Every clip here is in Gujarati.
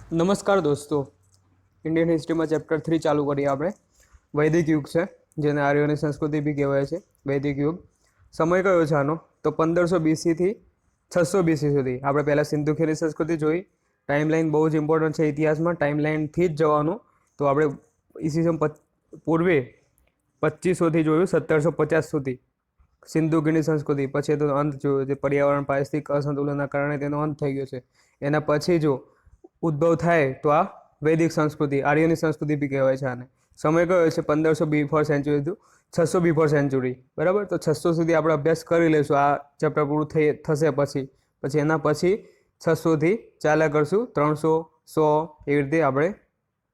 નમસ્કાર દોસ્તો, ઇન્ડિયન હિસ્ટ્રીમાં ચેપ્ટર 3 ચાલુ કરીએ આપણે. વૈદિક યુગ છે, જેને આર્યોની સંસ્કૃતિ બી કહેવાય છે. વૈદિક યુગ સમય કયો છે આનો? તો 1500 BC થી 600 BC સુધી. આપણે પહેલાં સિંધુ ખીણની સંસ્કૃતિ જોઈ. ટાઈમલાઈન બહુ જ ઇમ્પોર્ટન્ટ છે ઇતિહાસમાં, ટાઈમલાઈનથી જ જવાનું. તો આપણે ઈસવીસન પૂર્વે 2500થી જોયું 1750 સુધી સિંધુ ખીણની સંસ્કૃતિ. પછી તો અંત જોયો, જે પર્યાવરણ પારિસ્થિતિક અસંતુલનના કારણે તેનો અંત થઈ ગયો છે. એના પછી જો ઉદ્ભવ થાય તો આ વૈદિક સંસ્કૃતિ, આર્યની સંસ્કૃતિ બી કહેવાય છે આને. સમય કયો છે? 1500 before century to 600 before century. બરાબર, તો 600 સુધી આપણે અભ્યાસ કરી લઈશું. આ ચેપ્ટર પૂરું થશે પછી એના પછી 600થી ચાલ્યા કરશું 300, 100 એવી રીતે આપણે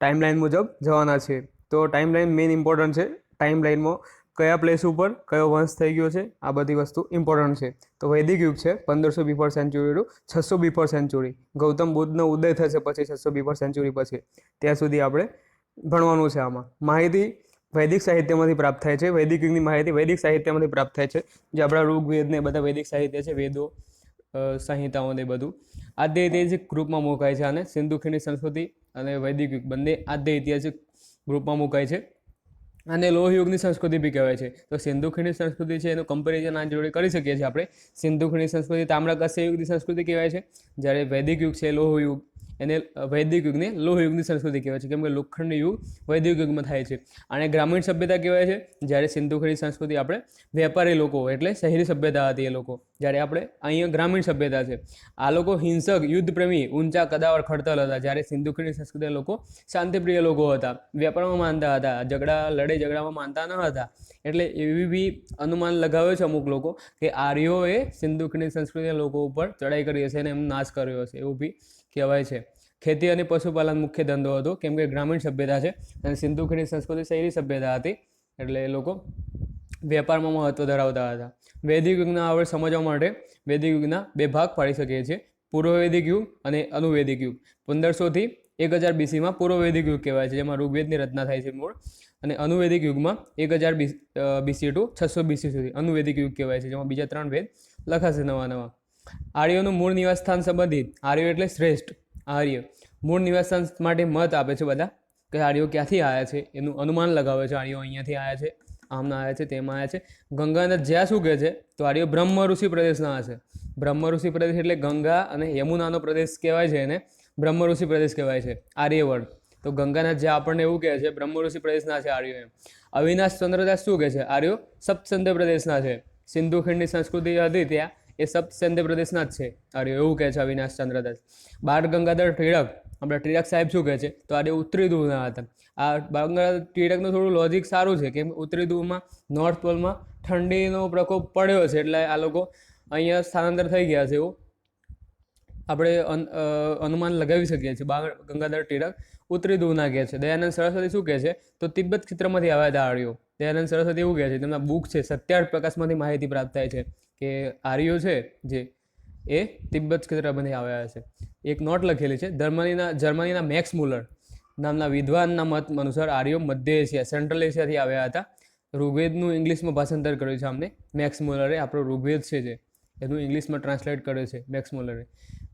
ટાઈમલાઈન મુજબ જવાના છે. તો ટાઈમલાઈન મેઇન ઇમ્પોર્ટન્ટ છે. ટાઈમલાઈનમાં કયા પ્લેસ ઉપર કયો વંશ થઈ ગયો છે, આ બધી વસ્તુ ઇમ્પોર્ટન્ટ છે. તો વૈદિક યુગ છે 1500 before century to 600 before century. Gautam બુદ્ધનો ઉદય થશે પછી 600 બિફોર સેન્ચુરી પછી, ત્યાં સુધી આપણે ભણવાનું છે. આમાં માહિતી વૈદિક સાહિત્યમાંથી પ્રાપ્ત થાય છે. વૈદિક યુગની માહિતી વૈદિક સાહિત્યમાંથી પ્રાપ્ત થાય છે, જે આપણા ઋગ્વેદ ને બધા વૈદિક સાહિત્ય છે, વેદો, સંહિતાઓ ને બધું આદ્ય ઐતિહાસિક ગ્રુપમાં મુકાય છે. આને સિંધુ ખીણની સંસ્કૃતિ અને વૈદિક યુગ બંને આદ્ય ઐતિહાસિક ગ્રુપમાં મુકાય છે. અને લોહયુગની સંસ્કૃતિ બી કહેવાય છે. તો સિંધુ ખીણની સંસ્કૃતિ છે એનું કમ્પેરિઝન આ જોડે કરી શકીએ છીએ આપણે. સિંધુ ખીણની સંસ્કૃતિ તામ્રકાસ્ય યુગની સંસ્કૃતિ કહેવાય છે, જ્યારે વૈદિક યુગ છે લોહયુગ, એને વૈદિક યુગને લોહયુગની સંસ્કૃતિ કહેવાય છે, કેમ કે લોખંડની યુગ વૈદિક યુગમાં થાય છે. અને ગ્રામીણ સભ્યતા કહેવાય છે, જ્યારે સિંધુ ખીણની સંસ્કૃતિ આપણે વેપારી લોકો એટલે શહેરી સભ્યતા હતી એ લોકો, જ્યારે આપણે અહીંયા ગ્રામીણ સભ્યતા છે. આ લોકો હિંસક, યુદ્ધપ્રેમી, ઊંચા કદાવર ખડતલ હતા, જ્યારે સિંધુ ખીણની સંસ્કૃતિના લોકો શાંતિપ્રિય લોકો હતા, વેપારમાં માનતા હતા, ઝઘડામાં માનતા ન હતા. એટલે એવી બી અનુમાન લગાવ્યો છે અમુક લોકો કે આર્યોએ સિંધુ ખીણની સંસ્કૃતિના લોકો ઉપર ચડાઈ કરી હશે અને એમનો નાશ કર્યો હશે, એવું બી કહેવાય છે. ખેતી અને પશુપાલન મુખ્ય ધંધો હતો, કેમ કે ગ્રામીણ સભ્યતા છે અને સિંધુ ખીણની સંસ્કૃતિ શહેરી સભ્યતા હતી, એટલે એ લોકો વેપારમાં મહત્વ ધરાવતા હતા. વૈદિક યુગના આપણે સમજવા માટે વૈદિક યુગના બે ભાગ પાડી શકીએ છીએ: પૂર્વ વૈદિક યુગ અને અનુવૈદિક યુગ. 1500થી 1000 BCમાં પૂર્વ વૈદિક યુગ કહેવાય છે, જેમાં ઋગ્વેદની રચના થાય છે મૂળ. અને અનુવૈદિક યુગમાં 1000 BC ટુ 600 BC સુધી અનુવૈદિક યુગ કહેવાય છે, જેમાં બીજા 3 વેદ લખાશે નવા. આર્યોનું મૂળ નિવાસસ્થાન સંબંધિત. આર્યો એટલે શ્રેષ્ઠ. આર્ય મૂળ નિવાસસ્થાન માટે મત આપે છે બધા, કે આર્યો ક્યાંથી આવ્યા છે એનું અનુમાન લગાવે છે. આર્યો અહીંયાથી આવ્યા છે, આમના આવ્યા છે, તેમાં આવ્યા છે. ગંગાના જ્યાં શું કહે છે? તો આર્યો બ્રહ્મ ઋષિ પ્રદેશના હશે. બ્રહ્મ ઋષિ પ્રદેશ એટલે ગંગા અને યમુનાનો પ્રદેશ કહેવાય છે, એને બ્રહ્મ ઋષિ પ્રદેશ કહેવાય છે, આર્યવર્ત. તો ગંગાના જ્યાં આપણને એવું કહે છે બ્રહ્મ ઋષિ પ્રદેશના છે આર્યો એમ. અવિનાશ ચંદ્રદાસ શું કહે છે? આર્યો સપ્તસંધ્ય પ્રદેશના છે. સિંધુ ખીણની સંસ્કૃતિ હતી ત્યાં એ સપ્તસંધ્ય પ્રદેશના જ છે આર્યો, એવું કહે છે અવિનાશ ચંદ્રદાસ. બાળ ગંગાધર ટિળક, આપણા ટિળક સાહેબ શું કહે છે? તો આર્યો ઉત્તરી ધ્રુવના હતા. આ બાળ ગંગાધર ટિળકનું થોડું લોજિક સારું છે, કેમ ઉત્તરી ધ્રુવમાં નોર્થ પોલમાં ઠંડીનો પ્રકોપ પડ્યો છે, એટલે આ લોકો અહીંયા સ્થળાંતર થઈ ગયા છે, એવું આપણે અનુમાન લગાવી શકીએ છીએ. બાળ ગંગાધર ટિળક ઉત્તરી ધ્રુવના કહે છે. દયાનંદ સરસ્વતી શું કહે છે? તો તિબ્બત ક્ષેત્રમાંથી આવ્યા હતા આર્યો. દયાનંદ સરસ્વતી એવું કહે છે, તેમના બુક છે 27 પ્રકાશમાંથી માહિતી પ્રાપ્ત થાય છે કે આર્યો છે જે એ તિબ્બત ક્ષેત્રમાંથી આવ્યા છે. એક નોટ લખેલી છે, જર્મનીના મેક્સ મુલર નામના વિદ્વાનના મત અનુસાર આર્યો મધ્ય એશિયા, સેન્ટ્રલ એશિયાથી આવ્યા હતા. ઋગ્વેદનું ઇંગ્લિશમાં ભાષાંતર કર્યું છે અમને મેક્સ મુલરે. આપણો ઋગ્વેદ છે જે એનું ઇંગ્લિશમાં ટ્રાન્સલેટ કર્યો છે મેક્સ મુલરે.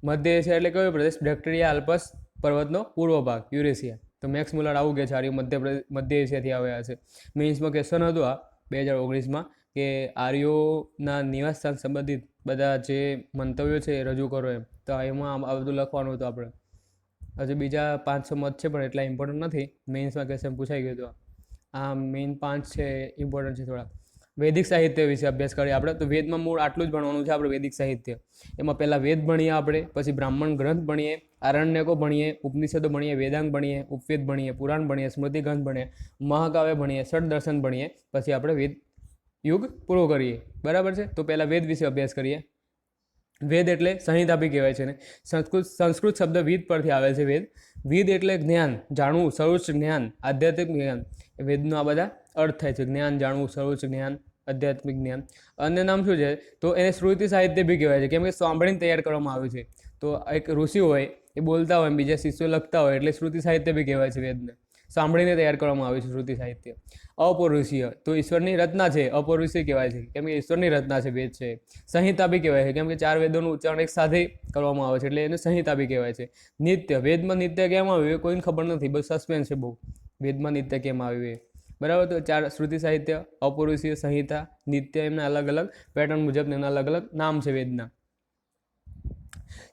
મધ્ય એશિયા એટલે કયો પ્રદેશ? બેક્ટેરિયા આલ્પસ પર્વતનો પૂર્વ ભાગ, યુરેશિયા. તો મેક્સ મુલર આવું કહે છે આર્યો મધ્ય એશિયાથી આવ્યા છે. મેઇન્સમાં ક્વેશ્ચન હતું આ 2019માં કે આર્યોના નિવાસસ્થાન સંબંધિત બધા જે મંતવ્યો છે એ રજૂ કરો એમ. તો એમાં આ બધું લખવાનું હતું આપણે. હજુ બીજા 500 મત છે પણ એટલા ઇમ્પોર્ટન્ટ નથી. મેઇન્સમાં ક્વેશ્ચન પૂછાઈ ગયું હતું. આ મેઇન 5 છે ઇમ્પોર્ટન્ટ છે થોડા. વૈદિક સાહિત્ય વિશે અભ્યાસ કરીએ આપણે. તો વેદમાં મૂળ આટલું જ ભણવાનું છે આપણે, વૈદિક સાહિત્ય. એમાં પહેલાં વેદ ભણીએ આપણે, પછી બ્રાહ્મણ ગ્રંથ ભણીએ, આરણ્યકો ભણીએ, ઉપનિષદો ભણીએ, વેદાંગ ભણીએ, ઉપવેદ ભણીએ, પુરાણ ભણીએ, સ્મૃતિ ગ્રંથ ભણીએ, મહાકાવ્ય ભણીએ, ષડ દર્શન ભણીએ, પછી આપણે વેદ યુગ પૂરો કરીએ. બરાબર છે? તો પહેલાં વેદ વિશે અભ્યાસ કરીએ. વેદ એટલે સંહિતા બી કહેવાય છે ને. સંસ્કૃત શબ્દ વિદ પરથી આવે છે વેદ. વિદ એટલે જ્ઞાન, જાણવું, સર્વોચ્ચ જ્ઞાન, આધ્યાત્મિક જ્ઞાન. વેદનો આ બધા અર્થ થાય છે: જ્ઞાન, જાણવું, સર્વોચ્ચ જ્ઞાન, આધ્યાત્મિક જ્ઞાન. અન્ય નામ શું છે? તો એને શ્રુતિ સાહિત્ય બી કહેવાય છે, કેમ કે સાંભળીને તૈયાર કરવામાં આવ્યું છે. તો એક ઋષિ હોય એ બોલતા હોય, બીજા શિષ્યો લખતા હોય, એટલે શ્રુતિ સાહિત્ય બી કહેવાય છે વેદને. સાંભળીને તૈયાર કરવામાં આવે છે શ્રુતિ સાહિત્ય. અપૌરુષીય તો ઈશ્વરની રચના છે, અપૌરુષીય કહેવાય છે કેમ કે ઈશ્વરની રચના છે વેદ છે. સંહિતા બી કહેવાય છે કેમ કે 4 વેદોનું ઉચ્ચારણ એક સાથે કરવામાં આવે છે એટલે એને સંહિતા બી કહેવાય છે. નિત્ય, વેદમાં નિત્ય કેમ આવ્યું એ કોઈને ખબર નથી, બસ સસ્પેન્સ છે બહુ, વેદમાં નિત્ય કેમ આવ્યું એ. બરાબર, તો 4 શ્રુતિ સાહિત્ય, અપૌરુષીય, સંહિતા, નિત્ય, એમના અલગ અલગ પેટર્ન મુજબ એના અલગ અલગ નામ છે વેદના.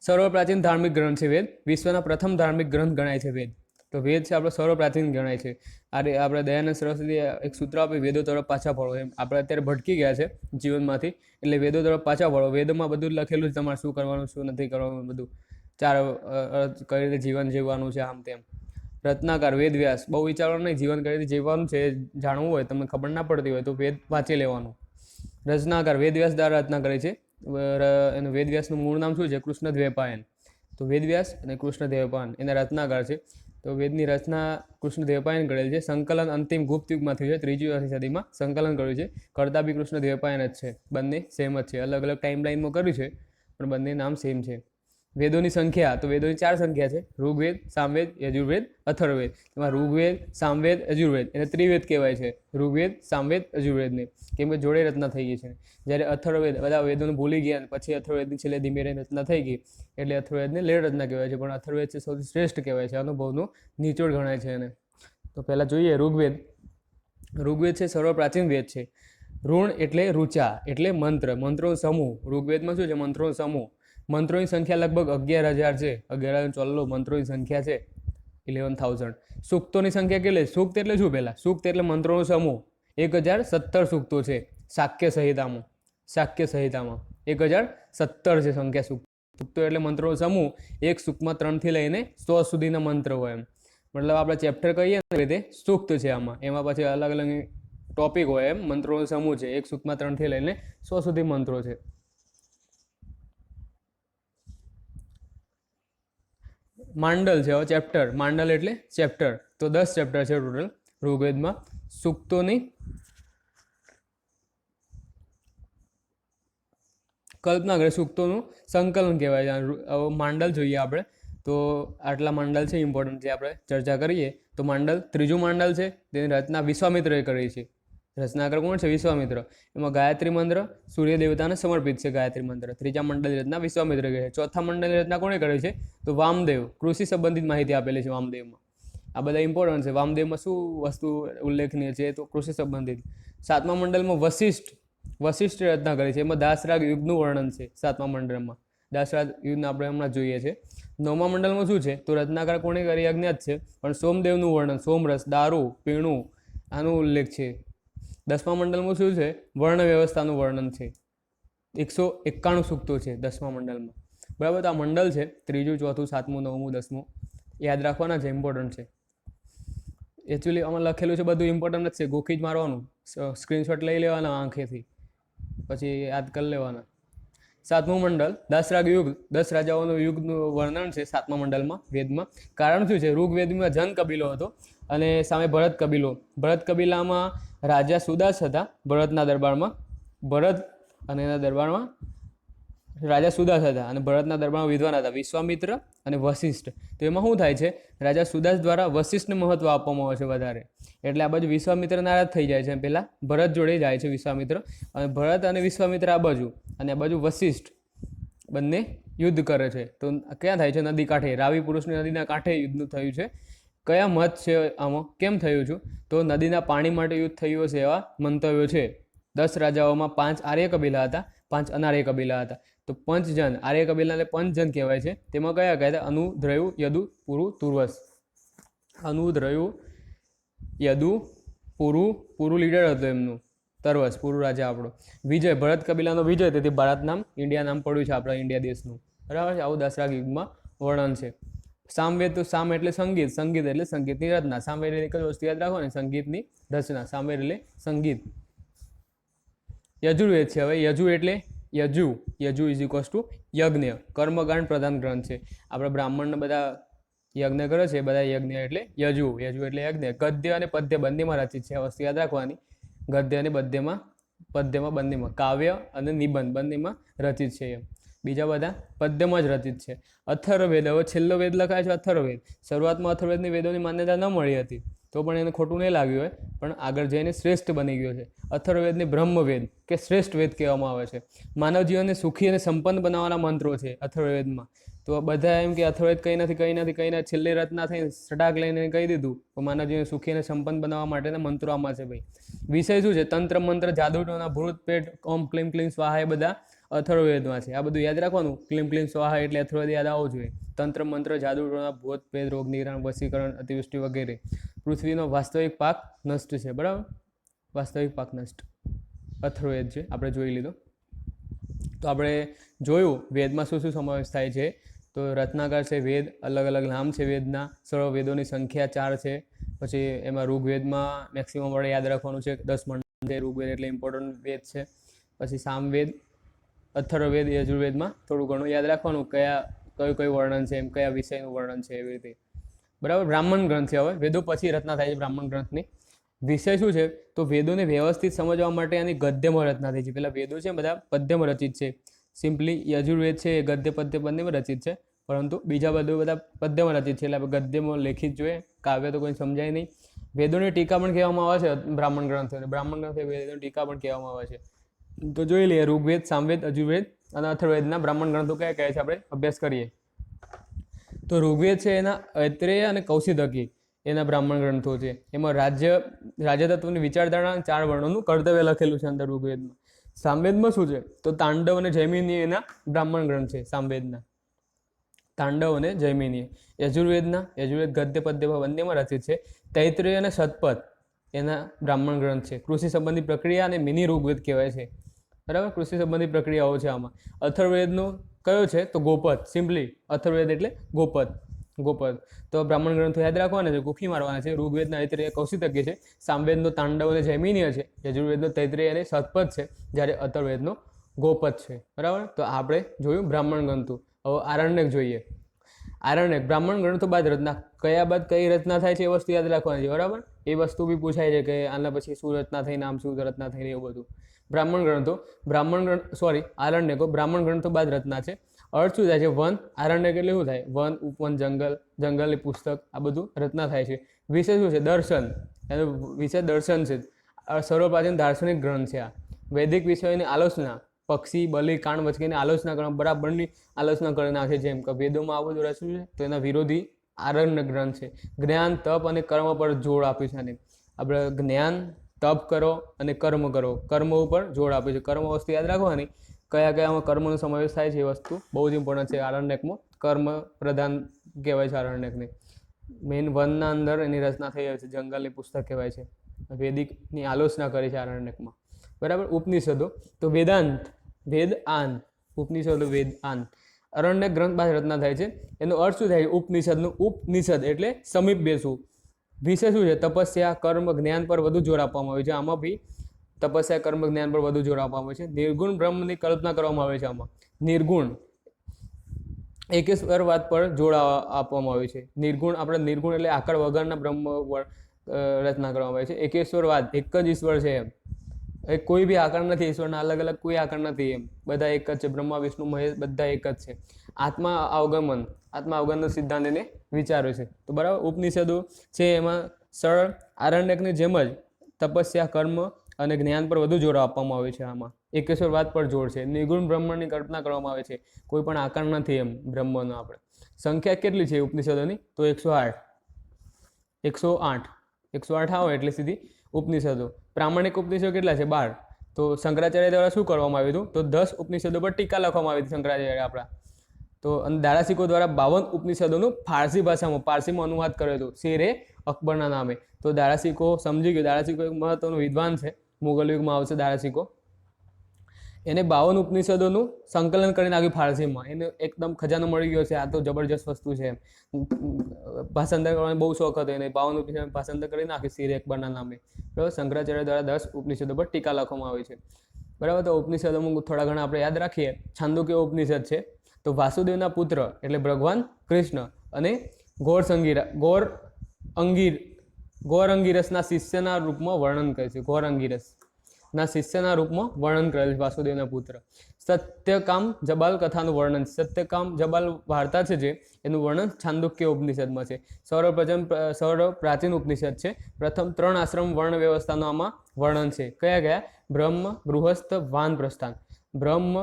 સર્વ પ્રાચીન ધાર્મિક ગ્રંથ છે વેદ, વિશ્વના પ્રથમ ધાર્મિક ગ્રંથ ગણાય છે વેદ. તો વેદ છે આપણો સર્વ પ્રાચીન ગણાય છે. આપણે દયાનંદ સરસ્વતી એક સૂત્ર આપી, વેદો તરફ પાછા ફળો. એમ આપણે અત્યારે ભટકી ગયા છે જીવનમાંથી, એટલે વેદો તરફ પાછા ફળો. વેદોમાં બધું લખેલું છે તમારે શું કરવાનું, શું નથી કરવાનું, બધું 4 કઈ રીતે જીવન જીવવાનું છે, આમ તેમ. રત્નાકર વેદ વ્યાસ, બહુ વિચારવાનું નહીં, જીવન કઈ રીતે જીવવાનું છે જાણવું હોય, તમને ખબર ના પડતી હોય તો વેદ વાંચી લેવાનું. રચનાકાર વેદવ્યાસ દ્વારા રચના કરી છે. એનું વેદવ્યાસનું મૂળ નામ શું છે? કૃષ્ણદ્વૈપાયન. તો વેદવ્યાસ અને કૃષ્ણદ્વૈપાયન એના રચનાકાર છે. તો વેદની રચના કૃષ્ણદ્વૈપાયન કરેલ છે. સંકલન અંતિમ ગુપ્ત યુગમાં થયું છે, 3જી સદીમાં સંકલન કર્યું છે. કરતા બી કૃષ્ણદ્વૈપાયન જ છે, બંને સેમ જ છે. અલગ અલગ ટાઈમ લાઈનમાં કર્યું છે પણ બંને નામ સેમ છે. વેદોની સંખ્યા, તો વેદોની 4 સંખ્યા છે: ઋગ્વેદ, સામવેદ, યજુર્વેદ, અથર્વવેદ. એમાં ઋગ્વેદ, સામવેદ, યજુર્વેદ એને ત્રિવેદ કહેવાય છે. ઋગ્વેદ, સામવેદ, યજુર્વેદને કેમ કે જોડે રચના થઈ ગઈ છે. જ્યારે અથર્વવેદ બધા વેદોને ભૂલી ગયા અને પછી અથર્વવેદની છેલ્લે ધીમે ધીમે રચના થઈ ગઈ એટલે અથર્વવેદને લેટ રચના કહેવાય છે. પણ અથર્વવેદ છે સૌથી શ્રેષ્ઠ કહેવાય છે, અનુભવનું નિચોડ ગણાય છે એને. તો પહેલાં જોઈએ ઋગ્વેદ. ઋગ્વેદ છે સર્વ પ્રાચીન વેદ છે. ઋણ એટલે ઋચા એટલે મંત્ર, મંત્રોનો સમૂહ. ઋગ્વેદમાં શું છે? મંત્રોનો સમૂહ. મંત્રોની સંખ્યા લગભગ 11,000 છે. 11,000 મંત્રોની સંખ્યા છે, 11,000. સૂક્તોની સંખ્યા કેટલી? સૂક્ત એટલે શું? પહેલાં સૂક્ત એટલે મંત્રોનો સમૂહ. 1,017 સૂક્તો છે શાક્ય સંહિતામાં. શાક્ય સંહિતામાં 1,017 છે સંખ્યા સૂક્તો એટલે મંત્રોનો સમૂહ. એક સૂક્તમાં 3 થી લઈને 100 સુધીના મંત્ર હોય એમ. મતલબ આપણે ચેપ્ટર કહીએ ને રીતે સૂક્ત છે આમાં, એમાં પછી અલગ અલગ ટોપિક હોય એમ. મંત્રોનો સમૂહ છે, એક સૂક્તમાં 3 થી લઈને 100 સુધી મંત્રો છે. માંડલ છે, હવે ચેપ્ટર. માંડલ એટલે ચેપ્ટર. તો 10 ચેપ્ટર છે ટોટલ ઋગ્વેદમાં. સૂક્તોની કલ્પના કરે, સૂક્તોનું સંકલન કહેવાય છે. હવે માંડલ જોઈએ આપણે તો આટલા માંડલ છે ઇમ્પોર્ટન્ટ જે આપણે ચર્ચા કરીએ. તો માંડલ, ત્રીજું માંડલ છે, તેની રચના વિશ્વામિત્રએ કરી છે. રચનાકાર કોણ છે? વિશ્વામિત્ર. એમાં ગાયત્રી મંત્ર સૂર્ય દેવતાને સમર્પિત છે. ગાયત્રી મંત્ર ત્રીજા મંડળની રચના વિશ્વામિત્રએ કરી છે. ચોથા મંડળની રચના કોણે કરી છે? તો વામદેવ. કૃષિ સંબંધિત માહિતી આપેલી છે વામદેવમાં. આ બધા ઇમ્પોર્ટન્ટ છે. વામદેવમાં શું વસ્તુ ઉલ્લેખનીય છે? તો કૃષિ સંબંધિત. સાતમા મંડળમાં વશિષ્ઠ રચના કરી છે. એમાં દાસરાગ યુગનું વર્ણન છે સાતમા મંડળમાં. દાસરાગ યુગને આપણે હમણાં જોઈએ છે. નવમા મંડળમાં શું છે? તો રચનાકાર કોણે કરી? અજ્ઞાત છે, પણ સોમદેવનું વર્ણન, સોમરસ, દારૂ, પીણું, આનો ઉલ્લેખ છે. 10મા મંડળમાં શું છે? વર્ણ વ્યવસ્થાનું વર્ણન છે. 191 સૂક્તો છે 10મા મંડળમાં. બરાબર, તો આ મંડળ છે 3, 4, 7, 9, 10 યાદ રાખવાના છે, ઇમ્પોર્ટન્ટ છે. એકચ્યુઅલી આમાં લખેલું છે બધું ઇમ્પોર્ટન્ટ જ છે, ગોખી જ મારવાનું, સ્ક્રીનશોટ લઈ લેવાના આંખેથી, પછી યાદ કરી લેવાના. 7મું મંડળ દસરાગ યુગ, 10 રાજાઓનું યુગનું વર્ણન છે 7મા મંડળમાં વેદમાં. કારણ શું છે? ઋગ્વેદમાં જન કબીલો હતો અને સામે ભરત કબીલો. ભરત કબીલામાં રાજા સુદાસ હતા. ભરતના દરબારમાં ભરત અને એના દરબારમાં રાજા સુદાસ હતા અને ભરતના દરબારમાં વિદ્વાન હતા વિશ્વામિત્ર અને વશિષ્ઠ. તો એમાં શું થાય છે? રાજા સુદાસ દ્વારા વશિષ્ઠને મહત્વ આપવામાં આવે છે વધારે, એટલે આ બાજુ વિશ્વામિત્ર નારાજ થઈ જાય છે. પહેલાં ભરત જોડે જાય છે વિશ્વામિત્ર, અને ભરત અને વિશ્વામિત્ર આ બાજુ, અને આ બાજુ વશિષ્ઠ, બંને યુદ્ધ કરે છે. તો ક્યાં થાય છે? નદી કાંઠે, રાવી પુરુષની નદીના કાંઠે યુદ્ધ થયું છે. કયા મત છે આમાં? કેમ થયું છે? તો નદીના પાણી માટે યુદ્ધ થયું હશે એવા મંતવ્યો છે. 10 રાજાઓમાં 5 આર્ય કબીલા હતા, 5 અનાર્ય કબીલા હતા. તો 5 જન આર્ય કબીલાને 5 જન કહેવાય છે. તેમાં કયા કહેતા? અનુ, દ્રયુ, યદુ, પુરુ, તુર્વસ. અનુ, દ્રયુ, યદુ, પુરુ લીડર હતો એમનું, તર્વસ, પુરુ રાજા આપણો. વિજય, ભરત કબીલાનો વિજય, તેથી ભારત નામ, ઇન્ડિયા નામ પડ્યું છે આપણા ઇન્ડિયા દેશનું. બરાબર છે. આવું દસરાગ યુગમાં વર્ણન છે. સામવેદ, તો સામ એટલે સંગીત, સંગીત એટલે સંગીતની રચના. સામવેદ એટલે એક જ વસ્તુ યાદ રાખો ને, સંગીતની રચના. સામવેદ એટલે સંગીત. યજુર્વેદ છે. હવે યજુ એટલે યજુ ઇઝ ઇક્વલ્સ ટુ યજ્ઞ, કર્મકાંડ પ્રધાન ગ્રંથ છે. આપણે બ્રાહ્મણને બધા યજ્ઞ કરે છે, બધા યજ્ઞ એટલે યજુ એટલે યજ્ઞ. ગદ્ય અને પદ્ય બંનેમાં રચિત છે, આ વસ્તુ યાદ રાખવાની. ગદ્ય અને પદ્યમાં બંનેમાં, કાવ્ય અને નિબંધ બંનેમાં રચિત છે એમ. બીજા બધા પદ્યમાં જ રચિત છે. અથર્વવેદ, હવે છેલ્લો વેદ લખાય છે અથર્વવેદ. શરૂઆતમાં અથર્વવેદની વેદોની માન્યતા ન મળી હતી, તો પણ એને ખોટું નહીં લાગ્યું હોય, પણ આગળ જઈને શ્રેષ્ઠ બની ગયો છે. અથર્વવેદને બ્રહ્મવેદ કે શ્રેષ્ઠ વેદ કહેવામાં આવે છે. માનવ જીવનને સુખી અને સંપન્ન બનાવવાના મંત્રો છે અથર્વવેદમાં. તો બધા એમ કે અથર્વવેદ કંઈ નથી, છેલ્લે રચના થઈ સટાક લઈને કહી દીધું, તો માનવ જીવન સુખી અને સંપન્ન બનાવવા માટેના મંત્રો આમાં છે ભાઈ. વિષય શું છે? તંત્ર મંત્ર, જાદુટોના, ભૂત પેટ, ઓમ ક્લીમ ક્લીમ સ્વાહા એ બધા અથર્વવેદમાં છે. આ બધું યાદ રાખવાનું. ક્લીમ ક્લીમ સ્વાહા એટલે અથર્વવેદ યાદ આવવું જોઈએ. તંત્ર મંત્ર, જાદુટોના, ભૂત પેટ, રોગ નિવારણ, વશીકરણ, અતિવૃષ્ટિ વગેરે. પૃથ્વીનો વાસ્તવિક પાક નષ્ટ છે, બરાબર? વાસ્તવિક પાક નષ્ટ અથર્વવેદ છે, આપણે જોઈ લીધો. તો આપણે જોયું વેદમાં શું શું સમાવેશ થાય છે. તો રત્નાકર છે વેદ, અલગ અલગ નામ છે વેદના, સર્વ વેદોની સંખ્યા 4 છે. પછી એમાં ઋગ્વેદમાં મેક્સિમમ વડે યાદ રાખવાનું છે 10 મંડળ છે. ઋગ્વેદ એટલે ઇમ્પોર્ટન્ટ વેદ છે. પછી સામવેદ, અથર્વવેદ, યજુર્વેદમાં થોડું ઘણું યાદ રાખવાનું કયું વર્ણન છે, એમ કયા વિષયનું વર્ણન છે, એવી રીતે, બરાબર. બ્રાહ્મણ ગ્રંથ છે. હવે વેદો પછી રચના થાય છે બ્રાહ્મણ ગ્રંથની. વિષય શું છે? તો વેદોને વ્યવસ્થિત સમજવા માટે આની ગદ્યમાં રચના થઈ છે. પેલા વેદો છે બધા પદ્યમાં રચિત છે. સિમ્પલી યજુર્વેદ છે એ ગદ્ય પદ્ય બંનેમાં રચિત છે, પરંતુ બીજા બધા પદ્યમાં રચિત છે, એટલે આપણે ગદ્યમાં લેખિત જોઈએ. કાવ્ય તો કોઈ સમજાય નહીં. વેદોની ટીકા પણ કહેવામાં આવે છે બ્રાહ્મણ ગ્રંથોને. બ્રાહ્મણ ગ્રંથો વેદોની ટીકા પણ કહેવામાં આવે છે. તો જોઈ લઈએ ઋગ્વેદ, સામવેદ, યજુર્વેદ અને અથર્વવેદના બ્રાહ્મણ ગ્રંથો કયા કયા છે, આપણે અભ્યાસ કરીએ. તો ઋગ્વેદ છે એના ઐત્રેય અને કૌશિદકી એના બ્રાહ્મણ ગ્રંથો છે. એમાં રાજ્યતત્વની વિચારધારણા 4 વર્ણોનું કર્તવ્ય લખેલું છે અંદર ઋગ્વેદમાં. સામવેદમાં શું છે? તો તાંડવ અને જૈમિની એના બ્રાહ્મણ ગ્રંથ છે સામવેદના. તાંડવ અને જૈમિની. યજુર્વેદ ગદ્ય પદ્ય બંનેમાં રચિત છે. તૈત્રેય અને શતપથ એના બ્રાહ્મણ ગ્રંથ છે. કૃષિ સંબંધી પ્રક્રિયા અને મિની ઋગ્વેદ કહેવાય છે, બરાબર. કૃષિ સંબંધી પ્રક્રિયાઓ છે આમાં. અથર્વવેદનો કયો છે? તો ગોપદ. સિમ્પલી અથર્વવેદ એટલે ગોપદ. તો બ્રાહ્મણ ગ્રંથો યાદ રાખવાના છે, ગોખી મારવાના છે. ઋગ્વેદના ઐત્રેય કૌશિદકી છે. સામવેદનો તાંડવ અને જૈમિનીય છે. યજુર્વેદનો તૈત્રેય અને શતપથ છે, જ્યારે અથર્વવેદનો ગોપદ છે, બરાબર. તો આપણે જોયું બ્રાહ્મણ ગ્રંથો. હવે આરણ્યક જોઈએ. આરણ્યક બ્રાહ્મણ ગ્રંથો બાદ રચના, કયા બાદ કઈ રચના થાય છે એ વસ્તુ યાદ રાખવાની છે, બરાબર. એ વસ્તુ બી પૂછાય છે કે આના પછી શું રચના થઈ, નામ શું રચના થઈ, એવું બધું. આરણ્યકો બ્રાહ્મણ ગ્રંથો બાદ રચના છે. અર્થ શું થાય છે? વન, આરણ્યક એટલે શું થાય? વન, ઉપવન, જંગલની પુસ્તક, આ બધું રચના થાય છે. વિષય શું છે? દર્શન. એનો વિષય દર્શન છે. સર્વપ્રાચીન દાર્શનિક ગ્રંથ છે આ. વૈદિક વિષયોની આલોચના, પક્ષી, બલિ, કાંડ વચકેની આલોચના કરવા, બરાબરની આલોચના કરી નાખે છે. જેમ કે વેદોમાં આવું બધું રચ્યું છે, તો એના વિરોધી આરણ્યક ગ્રંથ છે. જ્ઞાન, તપ અને કર્મ પર જોડ આપ્યું છે. આપણે જ્ઞાન, તપ કરો અને કર્મ કરો, કર્મ ઉપર જોડ આપ્યું છે. કર્મ વસ્તુ યાદ રાખવાની, કયામાં કર્મનો સમાવેશ થાય છે એ વસ્તુ બહુ જ ઇમ્પોર્ટન્ટ છે. આરણ્યકમાં કર્મ પ્રધાન કહેવાય છે આરણ્યકને. મેઇન વનના અંદર એની રચના થઈ હોય છે, જંગલની પુસ્તક કહેવાય છે. વેદિકની આલોચના કરી છે આરણ્યકમાં, બરાબર. ઉપનિષદો, તો ઉપનિષદો વેદાંત અરણ્યક ગ્રંથ બાદ રચના થાય છે. એનો અર્થ શું થાય? ઉપનિષદ એટલે સમીપ બેસવું. વિષય શું છે? તપસ્યા, કર્મ, જ્ઞાન પર વધુ જોર આપવામાં આવે છે. આમાં બી તપસ્યા, કર્મ, જ્ઞાન પર વધુ જોર આપવામાં આવે છે. નિર્ગુણ બ્રહ્મની કલ્પના કરવામાં આવે છે આમાં. નિર્ગુણ એકેશ્વરવાદ પર જોર આપવામાં આવે છે. નિર્ગુણ એટલે આકાર વગરના બ્રહ્મ રચના કરવામાં આવે છે. એકેશ્વરવાદ, એક જ ઈશ્વર છે એમ, કોઈ બી આકાર નથી, ઈશ્વરના અલગ અલગ કોઈ આકાર નથી એમ, બધા એક જ છે. બ્રહ્મા, વિષ્ણુ, મહેશ બધા એક જ છે. આત્મા અવગમન સિદ્ધાંત એને વિચાર્યો છે. તો બરાબર, ઉપનિષદો છે એમાં સરળ આરણ્યકની જેમ જ તપસ્યા, કર્મ અને જ્ઞાન પર વધુ જોર આપવામાં આવે છે. આમાં એકેશ્વરવાદ પર જોર છે. નિર્ગુણ બ્રહ્મની કલ્પના કરવામાં આવે છે, કોઈ પણ આકાર નથી એમ બ્રહ્મનો. આપણે સંખ્યા કેટલી છે ઉપનિષદોની? તો 108 આવે એટલે સીધી ઉપનિષદો. પ્રામાણિક ઉપનિષદો કેટલા છે? 12. તો શંકરાચાર્ય દ્વારા શું કરવામાં આવ્યું હતું? તો 10 ઉપનિષદો પર ટીકા લખવામાં આવી હતી શંકરાચાર્ય આપણા. તો દારાસિકો દ્વારા 52 ઉપનિષદોનું પારસીમાં અનુવાદ કર્યો હતો શેરે અકબરના નામે. તો દારાસિકો સમજી ગયો, દારાસિકો એક મહત્વનો વિદ્વાન છે, મુગલ યુગમાં આવશે દારાસિકો. એને 52 ઉપનિષદોનું સંકલન કરી નાખ્યું ફારસીમાં. એને એકદમ ખજાનો મળી ગયો છે. આ તો જબરજસ્ત વસ્તુ છે. ભાષાંતર કરવાનો બહુ શોખ હતો એને. 52 ઉપનિષદ ભાષાંતર કરી નાખ્યું શેરે અકબરના નામે. બરાબર. શંકરાચાર્ય દ્વારા 10 ઉપનિષદો પર ટીકા લખવામાં આવી છે, બરાબર. તો ઉપનિષદોમાં થોડા ઘણા આપણે યાદ રાખીએ. છાંદોક્ય ઉપનિષદ છે. તો વાસુદેવના પુત્ર એટલે ભગવાન કૃષ્ણ અને ગોર અંગીરસના શિષ્યના રૂપમાં વર્ણન કરે છે. ગોર અંગીરસ ના શિષ્યના રૂપમાં વર્ણન કરેલ છે વાસુદેવના પુત્ર. સત્યકામ જબાલ કથાનું વર્ણન, સત્યકામ જબાલ વાર્તા છે જે એનું વર્ણન છાંદોક્ય ઉપનિષદમાં છે. સૌર પ્રાચીન ઉપનિષદ છે. પ્રથમ 3 આશ્રમ વર્ણ વ્યવસ્થાનું આમાં વર્ણન છે. કયા કયા? બ્રહ્મ, ગૃહસ્થ, વાનપ્રસ્થાન. બ્રહ્મ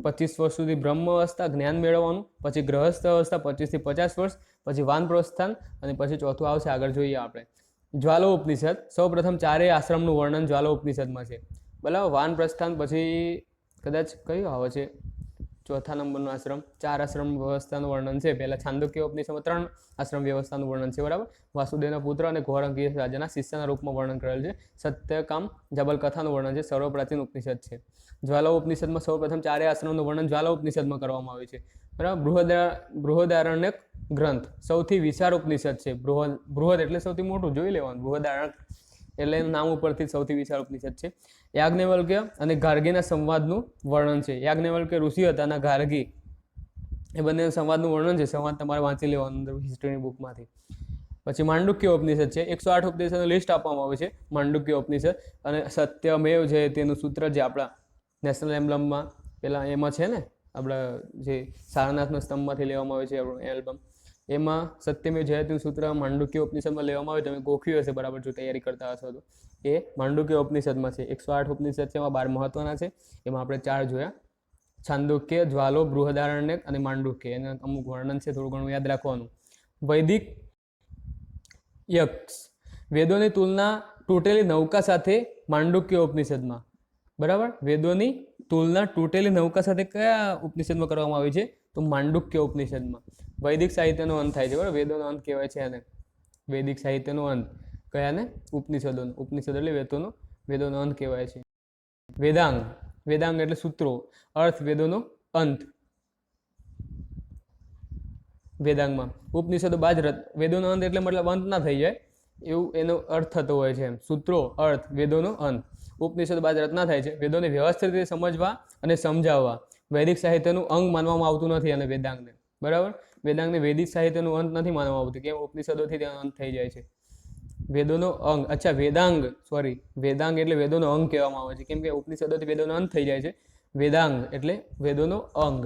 25 વર્ષ સુધી બ્રહ્મ અવસ્થા જ્ઞાન મેળવવાનું, પછી ગૃહસ્થ અવસ્થા 25 થી 50 વર્ષ, પછી વાનપ્રસ્થાન, અને પછી ચોથું આવશે આગળ જોઈએ આપણે જ્વાલો ઉપનિષદ. સૌ પ્રથમ 4 આશ્રમનું વર્ણન જ્વાલો ઉપનિષદમાં છે. બરાબર. વાનપ્રસ્થાન પછી કદાચ કયું આવે છે ચોથા નંબરનો આશ્રમ? 4 આશ્રમ વ્યવસ્થાનું વર્ણન છે. પહેલા છાંદોક્ય ઉપનિષદમાં 3 આશ્રમ વ્યવસ્થાનું વર્ણન છે. બરાબર. વાસુદેવના પુત્ર અને ઘોર અંકિત રાજાના શિષ્યના રૂપમાં વર્ણન કરેલ છે. સત્યકામ જબલ કથાનું વર્ણન છે. સર્વ પ્રાચીન ઉપનિષદ છે. જ્વાલા ઉપનિષદમાં સૌ પ્રથમ 4 આશ્રમનું વર્ણન જ્વાલા ઉપનિષદમાં કરવામાં આવ્યું છે. બરાબર. બૃહદારણ્યક ગ્રંથ સૌથી વિશાળ ઉપનિષદ છે. બૃહદ એટલે સૌથી મોટું, જોઈ લેવાનું. બૃહદારણ્યક એટલે નામ ઉપરથી સૌથી વિશાળ ઉપનિષદ છે. યાજ્ઞવલ્ક્ય અને ગાર્ગીના સંવાદનું વર્ણન છે. યાજ્ઞવલ્ક્ય ઋષિ હતા અને ગાર્ગી એ બંને સંવાદનું વર્ણન છે. સંવાદ તમારે વાંચી લેવાનું અંદર હિસ્ટ્રીની બુકમાંથી. પછી માંડુક્ય ઉપનિષદ છે. 108 ઉપનિષદનું લિસ્ટ આપવામાં આવે છે માંડુક્ય ઉપનિષદ. અને સત્યમેવ છે તેનું સૂત્ર જે આપણા નેશનલ એમ્બ્લમમાં પેલા એમાં છે ને, આપણા જે સારનાથના સ્તંભમાંથી લેવામાં આવે છે એલ્બમ, એમાં સત્યમેવ જયતેનું સૂત્ર માંડુક્ય ઉપનિષદમાં લેવામાં આવે. તમે ગોખ્યું હશે બરાબર જો તૈયારી કરતા હશો તો. એ માંડુક્ય ઉપનિષદમાં છે. 108 ઉપનિષદ છે, એમાં 12 મહત્વના છે. એમાં આપણે 4 જોયા: છાંદોક્ય, જ્વાલો, બૃહદારણ્યક અને માંડુક્ય. એના અમુક વર્ણન છે, થોડું ઘણું યાદ રાખવાનું. વૈદિક યક્ષ વેદોની તુલના તૂટેલી નૌકા સાથે માંડુક્ય ઉપનિષદમાં. બરાબર. વેદોની તુલના તૂટેલી નૌકા સાથે કયા ઉપનિષદમાં કરવામાં આવી છે? તો માંડુક્ય ઉપનિષદમાં. વૈદિક સાહિત્યનો અંત થાય છે. બરાબર. વેદોનો અંત કહેવાય છે આને. વૈદિક સાહિત્યનો અંત કયાને? ઉપનિષદોનો. ઉપનિષદ એટલે વેદોનો અંત કહેવાય છે. વેદાંગ, વેદાંગ એટલે સૂત્રો. અર્થ વેદોનો અંત. વેદાંગમાં ઉપનિષદો બાદ વેદોનો અંત એટલે મતલબ અંત ના થઈ જાય એવું એનો અર્થ થતો હોય છે. સૂત્રો, અર્થ, વેદોનો અંત. ઉપનિષદ બાદ રચના થાય છે. વેદોને વ્યવસ્થિત રીતે સમજવા અને સમજાવવા વૈદિક સાહિત્યનું અંગ માનવામાં આવતું નથી. અને વેદાંગને, બરાબર, વેદાંગને વૈદિક સાહિત્યનું અંત નથી માનવામાં આવતું. કેમ? ઉપનિષદોથી તેનો અંત થઈ જાય છે. વેદોનો અંગ, અચ્છા વેદાંગ, સોરી, વેદાંગ એટલે વેદોનો અંગ કહેવામાં આવે છે. કેમ કે ઉપનિષદોથી વેદોનો અંત થઈ જાય છે. વેદાંગ એટલે વેદોનો અંગ.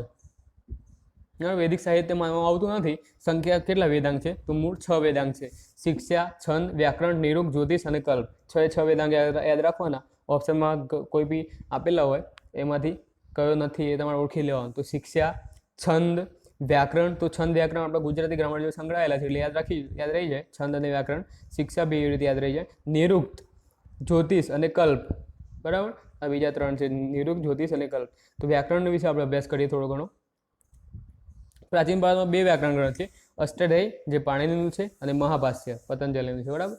વૈદિક સાહિત્ય માનવામાં આવતું નથી. સંખ્યા કેટલા વેદાંગ છે? તો મૂળ 6 વેદાંગ છે. શિક્ષા, છંદ, વ્યાકરણ, નિરુક્ત, જ્યોતિષ અને કલ્પ. 6 વેદાંગ યાદ રાખવાના. ઓપ્શનમાં કોઈ બી આપેલા હોય એમાંથી કયો નથી એ તમારે ઓળખી લેવાનું. તો શિક્ષા, છંદ, વ્યાકરણ. તો છંદ વ્યાકરણ આપણે ગુજરાતી ગ્રામર જો સંકળાયેલા છે એટલે યાદ રહી જાય. છંદ અને વ્યાકરણ. શિક્ષા બી એવી રીતે યાદ રહી જાય. નિરુક્ત, જ્યોતિષ અને કલ્પ. બરાબર. આ બીજા 3 છે: નિરુક્ત, જ્યોતિષ અને કલ્પ. તો વ્યાકરણ વિશે આપણે અભ્યાસ કરીએ થોડો ઘણો. પ્રાચીન ભારતમાં 2 વ્યાકરણ ગ્રંથ છે: અષ્ટાધ્યાયી જે પાણિનીનું છે અને મહાભાષ્ય પતંજલિનું છે. બરાબર.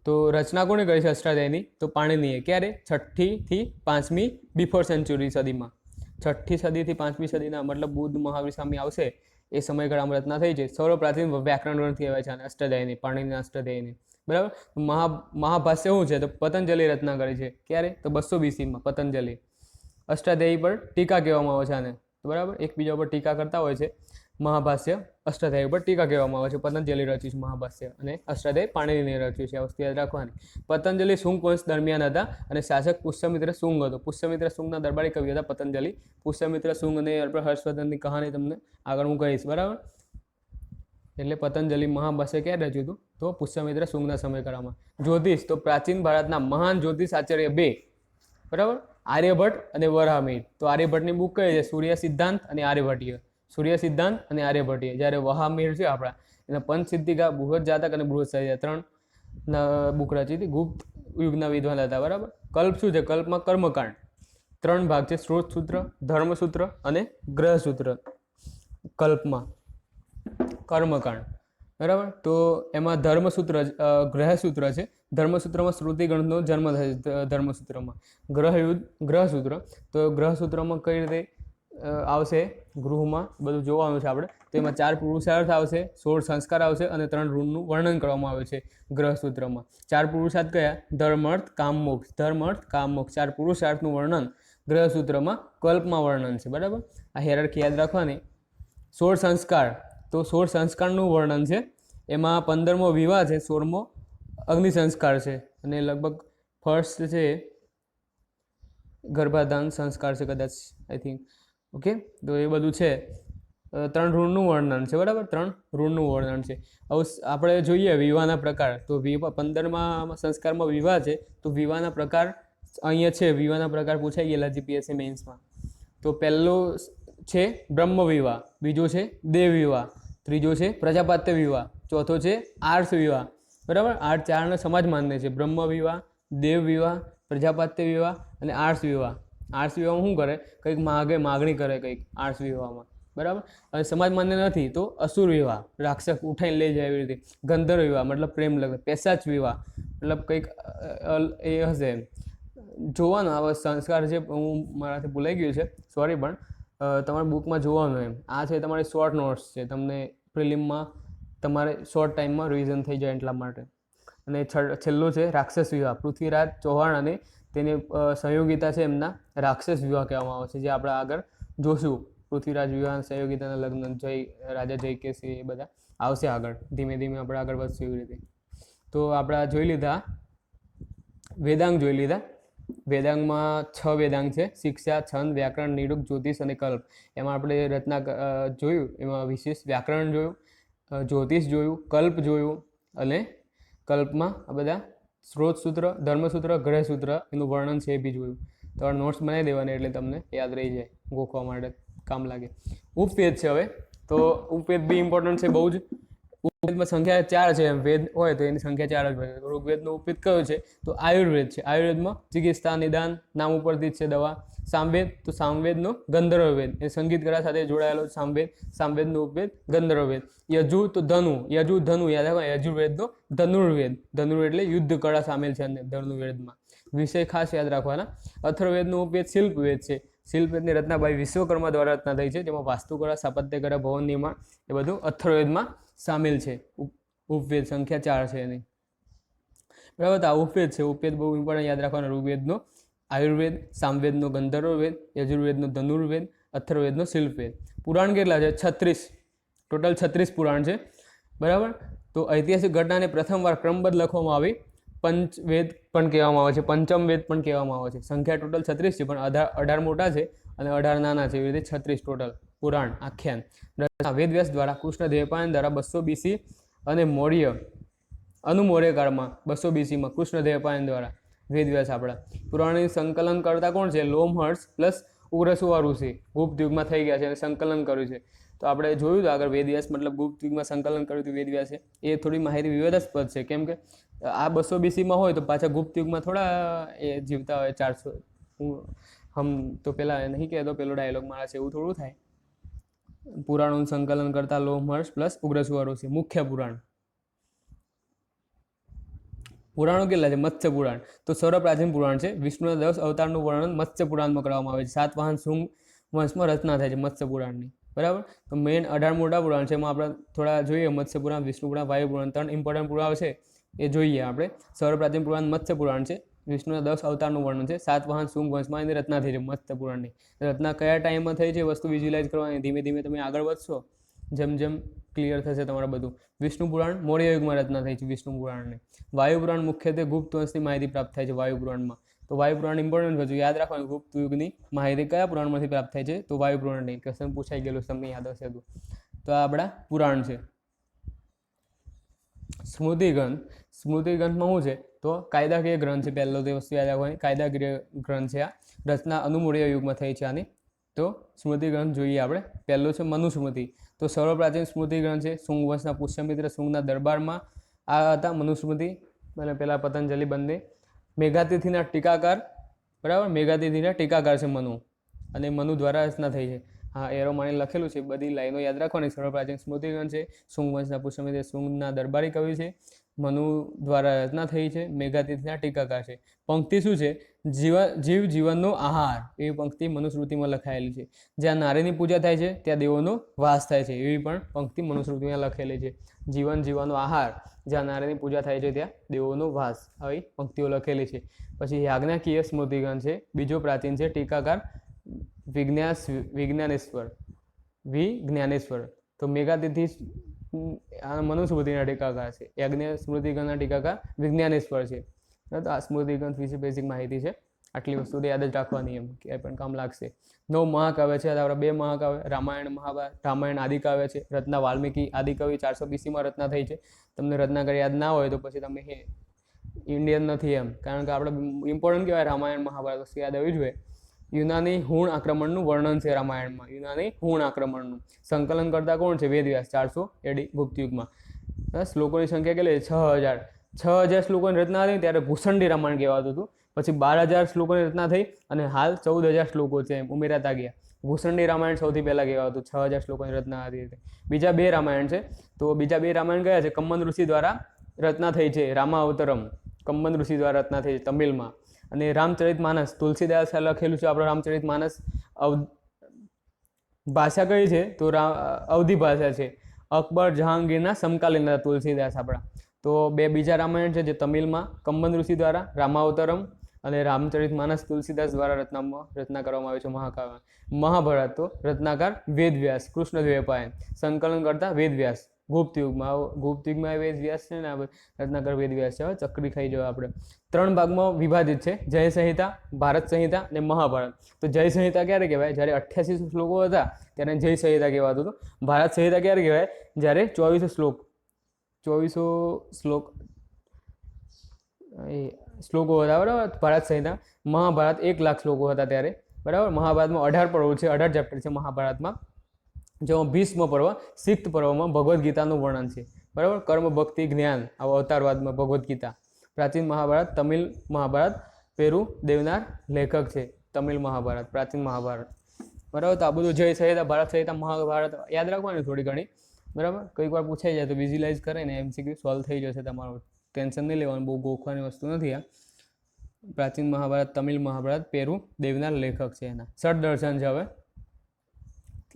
તો રચના કોણે કરી છે અષ્ટાધ્યાયીની? તો પાણિનીએ. ક્યારે? 6ઠ્ઠી થી 5મી બિફોર સેન્ચુરી સદીમાં. 6ઠ્ઠી સદીથી 5મી સદીના મતલબ બુદ્ધ મહાવીર સ્વામી આવશે એ સમયગાળામાં રચના થઈ છે. સૌર પ્રાચીન વ્યાકરણ ગ્રંથ કહેવાય છે અને અષ્ટાધ્યાયીની, પાણિનીના અષ્ટાધ્યાયીની. બરાબર. મહાભાષ્ય શું છે? તો પતંજલિ રચના કરી છે. ક્યારે? તો 200 BC માં પતંજલિ. અષ્ટાધ્યાયી પર ટીકા કહેવામાં આવે છે આને. બરાબર. એકબીજા ઉપર ટીકા કરતા હોય છે. મહાભાષ્ય અષ્ટાધ્યાયી ઉપર ટીકા કહેવામાં આવે છે. પતંજલિ રચ્યું છે મહાભાષ્ય અને અષ્ટાધ્યાયી પાણિનીએ રચ્યું છે. આ વસ્તુ યાદ રાખવાની. પતંજલિ શુંગ વંશ દરમિયાન હતા અને શાસક પુષ્યમિત્ર શુંગ હતો. પુષ્યમિત્ર શુંગના દરબારી કવિ હતા પતંજલિ. પુષ્યમિત્ર શુંગ અને હર્ષવર્ધનની કહાની તમને આગળ હું કહીશ. બરાબર. એટલે પતંજલિ મહાભાષ્ય ક્યારે રચ્યું હતું? તો પુષ્યમિત્ર શુંગના સમયગાળામાં. જ્યોતિષ તો પ્રાચીન ભારતના મહાન જ્યોતિષ આચાર્ય 2, બરાબર, આર્યભટ્ટ અને વરાહમિહિર. તો આર્યભટ્ટની બુક કઈ છે? સૂર્ય સિદ્ધાંત અને આર્યભટ્ટીય. સૂર્ય સિદ્ધાંત અને આર્યભટ્ટીય. જ્યારે વરાહમિહિર છે આપણા, એના પંચસિદ્ધિકા, બૃહદ જાતક અને બૃહદ સાહિત્ય 3 બુક રચી હતી. ગુપ્ત યુગના વિદ્વાન હતા. બરાબર. કલ્પ શું છે? કલ્પમાં કર્મકાંડ 3 ભાગ છે: સ્ત્રોત સૂત્ર, ધર્મસૂત્ર અને ગ્રહસૂત્ર. કલ્પમાં કર્મકાંડ. બરાબર. તો એમાં ધર્મસૂત્ર, ગ્રહસૂત્ર છે. ધર્મસૂત્રમાં શ્રુતિ ગ્રંથનો જન્મ થાય છે. ધર્મસૂત્રમાં ગ્રહસૂત્ર. તો ગ્રહસૂત્રમાં કઈ રીતે આવશે? ગૃહમાં બધું જોવાનું છે આપણે. તો એમાં 4 પુરુષાર્થ આવશે, 16 સંસ્કાર આવશે અને 3 ઋણનું વર્ણન કરવામાં આવે છે ગ્રહસૂત્રમાં. 4 પુરુષાર્થ કયા? ધર્મ, અર્થ, કામ, મોક્ષ. ધર્મ, અર્થ, કામ, મોક્ષ. 4 પુરુષાર્થનું વર્ણન ગ્રહસૂત્રમાં કલ્પમાં વર્ણન છે. બરાબર. આ હેરાર્કી યાદ રાખવાની. 16 સંસ્કાર. તો 16 સંસ્કારનું વર્ણન છે. એમાં 15મો વિવાહ છે, 16મો અગ્નિ સંસ્કાર છે અને લગભગ ફર્સ્ટ છે ગર્ભાધાન સંસ્કાર છે કદાચ, આઈ થિંક. ઓકે, તો એ બધું છે. 3 ઋણનું વર્ણન છે, બરાબર, 3 ઋણનું વર્ણન છે. હવે આપણે જોઈએ વિવાહના પ્રકાર. તો 15મા સંસ્કારમાં વિવાહ છે, તો વિવાહના પ્રકાર અહીંયા છે. વિવાહના પ્રકાર પૂછાઈ ગયેલા જીપીએસસી મેઇન્સમાં. તો પહેલો છે બ્રહ્મ વિવાહ, બીજો છે દેવ વિવાહ, ત્રીજો છે પ્રજાપાત્ય વિવાહ, ચોથો છે આર્ષ વિવાહ, બરાબર. આ 4ને સમાજ માન્ય છે: બ્રહ્મ વિવાહ, દેવ વિવાહ, પ્રજાપાત્ય વિવાહ અને આર્ષ વિવાહ. આર્ષ વિવાહમાં શું કરે? કંઈક માગણી કરે કંઈક આર્ષ વિવાહમાં, બરાબર. અને સમાજ માન્ય નથી તો અસુર વિવાહ, રાક્ષસ ઉઠાઈને લઈ જાય એવી રીતે. ગંધર્વ વિવાહ મતલબ પ્રેમ લગ્ન. પેશાચ વિવાહ મતલબ કંઈક એ હશે, જોવાનું. આવા સંસ્કાર છે, હું મારાથી ભૂલાઈ ગયું છે, સોરી, પણ તમારા બુકમાં જોવાનું એમ. આ છે તમારી શોર્ટ નોટ્સ છે, તમને પ્રિલિમમાં તમારે શોર્ટ ટાઈમમાં રિવિઝન થઈ જાય એટલા માટે. અને છેલ્લો છે રાક્ષસ વિવાહ. પૃથ્વીરાજ ચૌહાણ અને તેની સહયોગિતા છે, એમના રાક્ષસ વિવાહ કહેવામાં આવે છે, જે આપણે આગળ જોશું. પૃથ્વીરાજ વિવાહ, સહયોગિતાના લગ્ન, રાજા જયકેસરી, એ બધા આવશે આગળ. ધીમે ધીમે આપણે આગળ વધશું એવી રીતે. તો આપણે જોઈ લીધા વેદાંગ જોઈ લીધા. વેદાંગમાં 6 વેદાંગ છે: શિક્ષા, છંદ, વ્યાકરણ, નિરુક્ત, જ્યોતિષ અને કલ્પ. એમાં આપણે રચના જોયું, એમાં વિશેષ વ્યાકરણ જોયું, જ્યોતિષ જોયું, કલ્પ જોયું, અને કલ્પમાં આ બધા સ્ત્રોત સૂત્ર, ધર્મસૂત્ર, ગ્રહસૂત્ર એનું વર્ણન છે એ બી જોયું. તમારે નોટ્સ બનાવી દેવાની એટલે તમને યાદ રહી જાય, ગોખવા માટે કામ લાગે. ઉપવેદ છે. હવે તો ઉપવેદ બી ઇમ્પોર્ટન્ટ છે બહુ જ. ઉપવેદમાં સંખ્યા 4 છે. વેદ હોય તો એની સંખ્યા 4 જ હોય. ઋગ્વેદનો ઉપવેદ કયો છે? તો આયુર્વેદ છે. આયુર્વેદમાં ચિકિત્સા, નિદાન, નામ ઉપરથી જ છે દવા. સામવેદ, તો સામવેદનો ગંધર્વવેદ, એ સંગીત કળા સાથે જોડાયેલો સામવેદ. સામવેદનો ઉપવેદ ગંધર્વવેદ. યજુ તો ધનુ, ધનુ યાદ રાખો. યજુર્વેદનો ધનુર્વેદ. ધનુર એટલે યુદ્ધ કળા સામેલ છે ધનુર્વેદમાં. વિષય ખાસ યાદ રાખવાના. અથર્વવેદનો ઉપવેદ શિલ્પવેદ છે. શિલ્પવેદની રચના ભાઈ વિશ્વકર્મા દ્વારા રચના થઈ છે, જેમાં વાસ્તુકળા, સ્થાપત્યકળા, ભવન નિર્માણ એ બધું અથર્વવેદમાં સામેલ છે. ઉપવેદ સંખ્યા 4 છે એની, બરાબર. તો આ ઉપવેદ છે. ઉપવેદ બહુ ઇમ્પોર્ટન્ટ યાદ રાખવાનો. ઋગ્વેદનો આયુર્વેદ, સામવેદનો ગંધર્વવેદ, યજુર્વેદનો ધનુર્વેદ, અથર્વવેદનો શિલ્પવેદ. પુરાણ કેટલા છે? 36. ટોટલ 36 પુરાણ છે, બરાબર. તો ઐતિહાસિક ઘટનાને પ્રથમવાર ક્રમબદ્ધ લખવામાં આવી. પંચવેદ પણ કહેવામાં આવે છે, પંચમ વેદ પણ કહેવામાં આવે છે. સંખ્યા ટોટલ 36 છે, પણ 18 મોટા છે અને 18 નાના છે. એવી રીતે 36 ટોટલ પુરાણ આખ્યાન. વેદવ્યાસ દ્વારા, કૃષ્ણદેવપાયન દ્વારા 200 BC અને અનુમૌર્યકાળમાં 200 BC માં કૃષ્ણદેવપાયન દ્વારા વેદવ્યાસ આપણા. પુરાણની સંકલન કરતા કોણ છે? લોમહર્ષ પ્લસ ઉગ્રસુવા ઋષિ ગુપ્ત યુગમાં થઈ ગયા છે અને સંકલન કર્યું છે. તો આપણે જોયું હતું આગળ, વેદવ્યાસ મતલબ ગુપ્ત યુગમાં સંકલન કર્યું હતું વેદવ્યાસે. એ થોડી માહિતી વિવાદાસ્પદ છે, કેમ કે આ 200 BC માં હોય તો પાછા ગુપ્ત યુગમાં થોડા એ જીવતા હોય 400. હમ તો પેલા નહીં કહેતો, પેલો ડાયલોગ મારા છે એવું થોડું થાય. પુરાણોનું સંકલન કરતા લોમહર્ષ પ્લસ ઉગ્રસુવા ઋષિ. મુખ્ય પુરાણ. પુરાણો કેટલા છે? મત્સ્ય પુરાણ તો સૌર પ્રાચીન પુરાણ છે. વિષ્ણુના 10 અવતારનું વર્ણન મત્સ્ય પુરાણમાં કરવામાં આવે છે. સાતવાહન શુંગ વંશમાં રચના થાય છે મત્સ્ય પુરાણની, બરાબર. તો મેઇન 18 મોટા પુરાણ છે, એમાં આપણે થોડા જોઈએ. મત્સ્ય પુરાણ, વિષ્ણુ પુરાણ, વાયુ પુરાણ, 3 ઇમ્પોર્ટન્ટ પુરાણ છે એ જોઈએ આપણે. સૌર પ્રાચીન પુરાણ મત્સ્ય પુરાણ છે. વિષ્ણુના 10 અવતારનું વર્ણન છે. સાતવાહન શુંગ વંશમાં એની રચના થઈ છે મત્સ્ય પુરાણની. રચના કયા ટાઈમમાં થઈ છે વસ્તુ વિઝ્યુલાઇઝ કરવાની. ધીમે ધીમે તમે આગળ વધશો જેમ જેમ ક્લિયર થશે તમારે બધું. વિષ્ણુ પુરાણ મૌર્ય યુગમાં રચના થઈ છે વિષ્ણુ પુરાણની. વાયુ પુરાણ મુખ્યત્વે ગુપ્ત વંશની માહિતી પ્રાપ્ત થાય છે વાયુ પુરાણમાં. તો વાયુ પુરાણ ઇમ્પોર્ટન્ટ છે, યાદ રાખવાનું. ગુપ્ત યુગની માહિતી કયા પુરાણમાંથી પ્રાપ્ત થાય છે? તો વાયુ પુરાણની. ક્વેશ્ચન પૂછાઈ ગયેલું તમને યાદ હશે તો. તો આ આપણા પુરાણ છે. સ્મૃતિગ્રંથ. સ્મૃતિગ્રંથમાં શું છે? તો કાયદાકીય ગ્રંથ છે. પહેલો તે વસ્તુ યાદ રાખવાની, કાયદાકીય ગ્રંથ છે આ. રચના અનુમૌર્ય યુગમાં થઈ છે આની. તો સ્મૃતિગ્રંથ જોઈએ આપણે. પહેલો છે મનુસ્મૃતિ. તો સર્વ પ્રાચીન સ્મૃતિગ્રંથ છે. શુંગ વંશના પુષ્યમિત્ર શુંગના દરબારમાં આ હતા મનુસ્મૃતિ. અને પેલા પતંજલિ બંને. મેઘાતિથિના ટીકાકાર, બરાબર. મેઘાતિથિના ટીકાકાર છે મનુ, અને મનુ દ્વારા રચના થઈ છે. હા, એરો માની લખેલું છે, બધી લાઈનો યાદ રાખવાની. સર્વ પ્રાચીન સ્મૃતિગ્રંથ છે. શુંગ વંશના પુષ્યમિત્ર શુંગના દરબારી કવિ છે. મનુ દ્વારા રચના થઈ છે. મેઘાતિથિના ટીકાકાર છે. પંક્તિ શું છે? જીવ જીવનનો આહાર, એવી પંક્તિ મનુસ્મૃતિમાં લખાયેલી છે. જ્યાં નારીની પૂજા થાય છે ત્યાં દેવોનો વાસ થાય છે, એવી પણ પંક્તિ મનુસ્મૃતિમાં લખેલી છે. જીવન જીવવાનો આહાર, જ્યાં નારીની પૂજા થાય છે ત્યાં દેવોનો વાસ, આવી પંક્તિઓ લખેલી છે. પછી યાજ્ઞિકીય સ્મૃતિગ્રંથ છે. બીજો પ્રાચીન છે. ટીકાકાર વિજ્ઞાનેશ્વર. તો મેઘાતિથિ મનુસ્મૃતિના ટીકાકાર છે. યાજ્ઞિક સ્મૃતિગ્રંથના ટીકાકાર વિજ્ઞાનેશ્વર છે. તો આ સ્મૃતિગ્રંથ વિશે બેઝિક માહિતી છે. આટલી વસ્તુ તો યાદ જ રાખવાની, એમ ક્યાંય પણ કામ લાગશે. 9 મહાકાવ્ય છે, આપણા 2 મહાકાવ્ય રામાયણ મહાભારત. રામાયણ આદિકાવ્ય છે, રચના વાલ્મીકી આદિકવિ 400 BC રચના થઈ છે. તમને રત્નાકર યાદ ના હોય તો પછી તમે ઇન્ડિયન નથી એમ, કારણ કે આપણે ઇમ્પોર્ટન્ટ કહેવાય રામાયણ મહાભારત, વસ્તુ યાદ આવવી જોઈએ. યુનાની હુણ આક્રમણનું વર્ણન છે રામાયણમાં, યુનાની હુણ આક્રમણનું. સંકલન કરતા કોણ છે? વેદવ્યાસ, 400 AD ગુપ્ત યુગમાં. શ્લોકોની સંખ્યા કેટલી? 6000. 6000 શ્લોકોની રચના થઈ ત્યારે ભૂષંડી રામાયણ કહેવાતું હતું. પછી 12000 શ્લોકોની રચના થઈ અને હાલ 14000 શ્લોકો છે એમ ઉમેરાતા ગયા. ભૂષંડી રામાયણ સૌથી પહેલાં કહેવાતું, 6000 શ્લોકોની રચના હતી. બીજા 2 રામાયણ છે, તો બીજા 2 રામાયણ કયા છે? કમ્મન ઋષિ દ્વારા રચના થઈ છે, રામાવતરમ કમ્મન ઋષિ દ્વારા રચના થઈ છે તમિલમાં. અને રામચરિત માનસ તુલસીદાસ લખેલું છે આપણો રામચરિત માનસ. ભાષા કઈ છે? તો અવધી ભાષા છે. અકબર જહાંગીરના સમકાલીન તુલસીદાસ આપણા. તો 2 બીજા રામાયણ છે જે તમિલમાં કમ્મન ઋષિ દ્વારા રામાવતરમ અને રામચરિત માનસ તુલસીદાસ દ્વારા રચના કરવામાં આવી છે મહાકાવ્ય. મહાભારત તો રચનાકાર વેદવ્યાસ, કૃષ્ણદ્વૈપાયન. સંકલન કરતા વેદવ્યાસ ગુપ્ત યુગમાં વેદવ્યાસ છે ને, રત્નાકર વેદવ્યાસ છે. હવે ચક્રી ખાઈ જવા આપણે. 3 ભાગમાં વિભાજિત છે, જય સંહિતા, ભારત સંહિતા અને મહાભારત. તો જય સંહિતા ક્યારે કહેવાય? જ્યારે 88 શ્લોકો હતા ત્યારે જય સંહિતા કહેવાતું હતું. ભારત સંહિતા ક્યારે કહેવાય? જ્યારે 2400 શ્લોકો હતા, બરાબર, ભારત સંહિતા. મહાભારત 1,00,000 શ્લોકો હતા ત્યારે, બરાબર. મહાભારતમાં 18 પર્વો છે, 18 ચેપ્ટર છે મહાભારતમાં. જેમાં ભીષ્મ પર્વ, સિક્ત પર્વમાં ભગવદ્ ગીતાનું વર્ણન છે, બરાબર. કર્મ, ભક્તિ, જ્ઞાન, અવતારવાદમાં ભગવદ્ ગીતા. પ્રાચીન મહાભારત, તમિલ મહાભારત, પેરુ દેવનાર લેખક છે. તમિલ મહાભારત, પ્રાચીન મહાભારત, બરાબર. તો આ બધું જય સંહિતા, ભારત સંહિતા, મહાભારત યાદ રાખવાની થોડી ઘણી, બરાબર. કોઈક વાર પૂછાઈ જાય તો વિઝ્યુલાઇઝ કરીને MCQ સોલ્વ થઈ જશે તમારું. ટેન્શન નહીં લેવાનું, બહુ ગોખવાની વસ્તુ નથી આ. પ્રાચીન મહાભારત, તમિલ મહાભારત, પેરુ દેવનાર લેખક છે એના. ષડદર્શન છે. હવે